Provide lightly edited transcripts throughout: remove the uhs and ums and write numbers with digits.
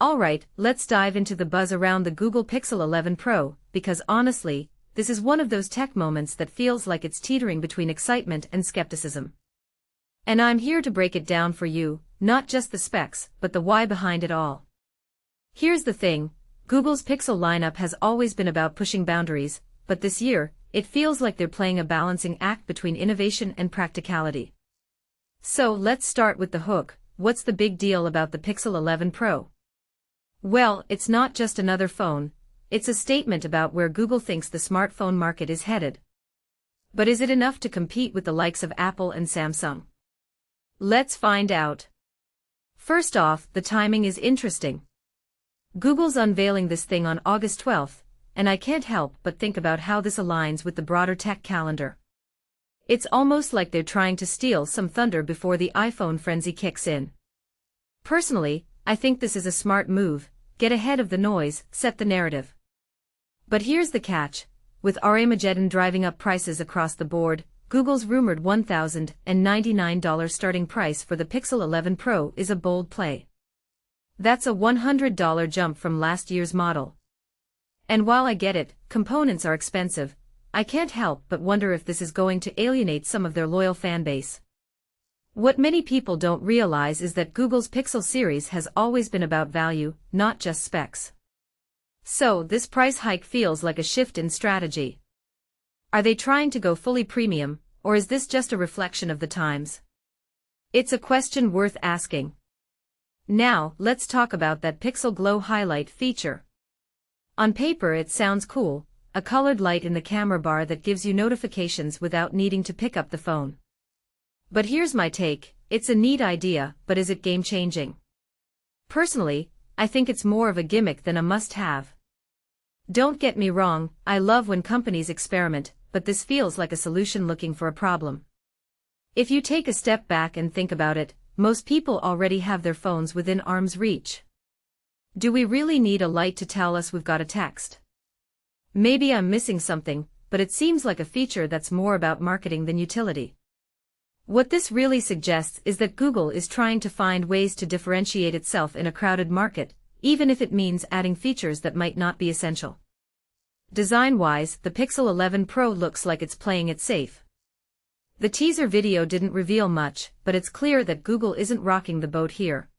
Alright, let's dive into the buzz around the Google Pixel 11 Pro, because honestly, this is one of those tech moments that feels like it's teetering between excitement and skepticism. And I'm here to break it down for you, not just the specs, but the why behind it all. Here's the thing, Google's Pixel lineup has always been about pushing boundaries, but this year, it feels like they're playing a balancing act between innovation and practicality. So let's start with the hook. What's the big deal about the Pixel 11 Pro? Well, it's not just another phone, it's a statement about where Google thinks the smartphone market is headed. But is it enough to compete with the likes of Apple and Samsung? Let's find out. First off, the timing is interesting. Google's unveiling this thing on August 12th, and I can't help but think about how this aligns with the broader tech calendar. It's almost like they're trying to steal some thunder before the iPhone frenzy kicks in. Personally, I think this is a smart move, get ahead of the noise, set the narrative. But here's the catch, with Armageddon driving up prices across the board, Google's rumored $1,099 starting price for the Pixel 11 Pro is a bold play. That's a $100 jump from last year's model. And while I get it, components are expensive, I can't help but wonder if this is going to alienate some of their loyal fanbase. What many people don't realize is that Google's Pixel series has always been about value, not just specs. So this price hike feels like a shift in strategy. Are they trying to go fully premium, or is this just a reflection of the times? It's a question worth asking. Now, let's talk about that Pixel Glow highlight feature. On paper it sounds cool, a colored light in the camera bar that gives you notifications without needing to pick up the phone. But here's my take, it's a neat idea, but is it game-changing? Personally, I think it's more of a gimmick than a must-have. Don't get me wrong, I love when companies experiment, but this feels like a solution looking for a problem. If you take a step back and think about it, most people already have their phones within arm's reach. Do we really need a light to tell us we've got a text? Maybe I'm missing something, but it seems like a feature that's more about marketing than utility. What this really suggests is that Google is trying to find ways to differentiate itself in a crowded market, even if it means adding features that might not be essential. Design-wise, the Pixel 11 Pro looks like it's playing it safe. The teaser video didn't reveal much, but it's clear that Google isn't rocking the boat here.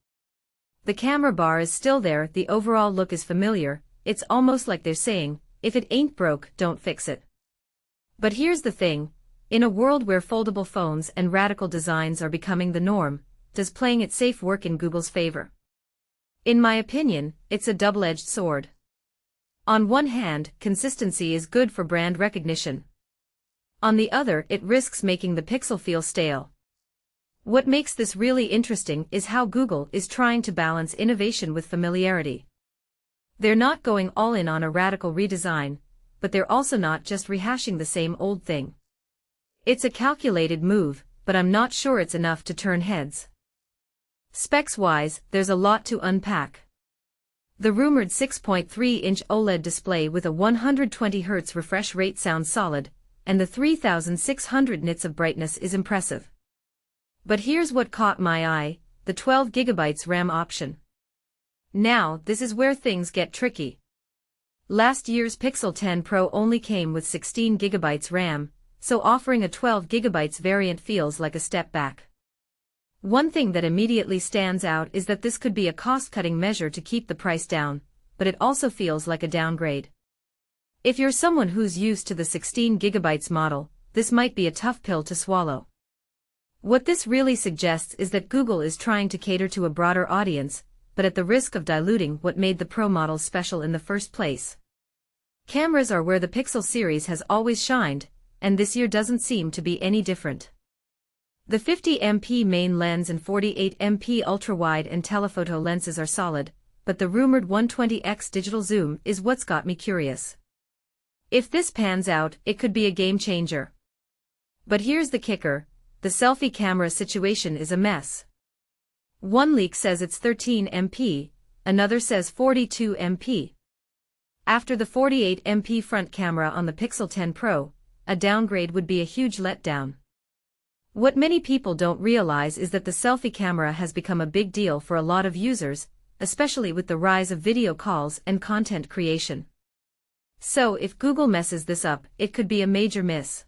The camera bar is still there, the overall look is familiar, it's almost like they're saying, if it ain't broke, don't fix it. But here's the thing, in a world where foldable phones and radical designs are becoming the norm, does playing it safe work in Google's favor? In my opinion, it's a double-edged sword. On one hand, consistency is good for brand recognition. On the other, it risks making the Pixel feel stale. What makes this really interesting is how Google is trying to balance innovation with familiarity. They're not going all in on a radical redesign, but they're also not just rehashing the same old thing. It's a calculated move, but I'm not sure it's enough to turn heads. Specs-wise, there's a lot to unpack. The rumored 6.3-inch OLED display with a 120Hz refresh rate sounds solid, and the 3600 nits of brightness is impressive. But here's what caught my eye, the 12GB RAM option. Now, this is where things get tricky. Last year's Pixel 10 Pro only came with 16GB RAM, so offering a 12GB variant feels like a step back. One thing that immediately stands out is that this could be a cost-cutting measure to keep the price down, but it also feels like a downgrade. If you're someone who's used to the 16GB model, this might be a tough pill to swallow. What this really suggests is that Google is trying to cater to a broader audience, but at the risk of diluting what made the Pro models special in the first place. Cameras are where the Pixel series has always shined, and this year doesn't seem to be any different. The 50MP main lens and 48MP ultra-wide and telephoto lenses are solid, but the rumored 120x digital zoom is what's got me curious. If this pans out, it could be a game changer. But here's the kicker, the selfie camera situation is a mess. One leak says it's 13MP, another says 42MP. After the 48MP front camera on the Pixel 10 Pro, a downgrade would be a huge letdown. What many people don't realize is that the selfie camera has become a big deal for a lot of users, especially with the rise of video calls and content creation. So if Google messes this up, it could be a major miss.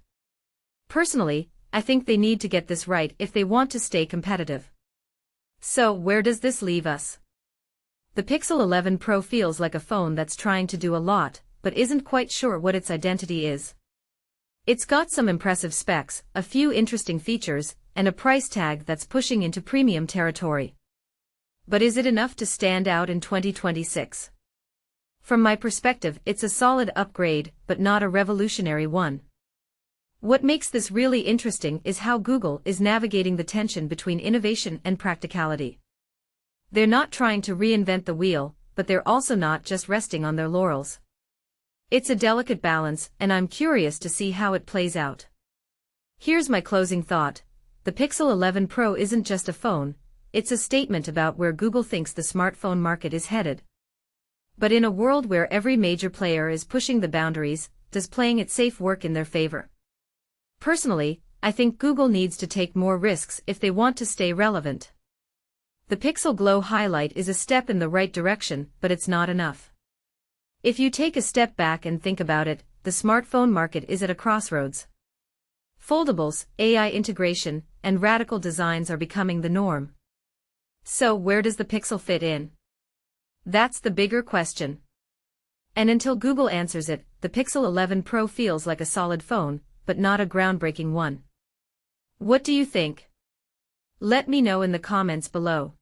Personally, I think they need to get this right if they want to stay competitive. So where does this leave us? The Pixel 11 Pro feels like a phone that's trying to do a lot, but isn't quite sure what its identity is. It's got some impressive specs, a few interesting features, and a price tag that's pushing into premium territory. But is it enough to stand out in 2026? From my perspective, it's a solid upgrade, but not a revolutionary one. What makes this really interesting is how Google is navigating the tension between innovation and practicality. They're not trying to reinvent the wheel, but they're also not just resting on their laurels. It's a delicate balance, and I'm curious to see how it plays out. Here's my closing thought. The Pixel 11 Pro isn't just a phone, it's a statement about where Google thinks the smartphone market is headed. But in a world where every major player is pushing the boundaries, does playing it safe work in their favor? Personally, I think Google needs to take more risks if they want to stay relevant. The Pixel Glow highlight is a step in the right direction, but it's not enough. If you take a step back and think about it, the smartphone market is at a crossroads. Foldables, AI integration, and radical designs are becoming the norm. So where does the Pixel fit in? That's the bigger question. And until Google answers it, the Pixel 11 Pro feels like a solid phone, but not a groundbreaking one. What do you think? Let me know in the comments below.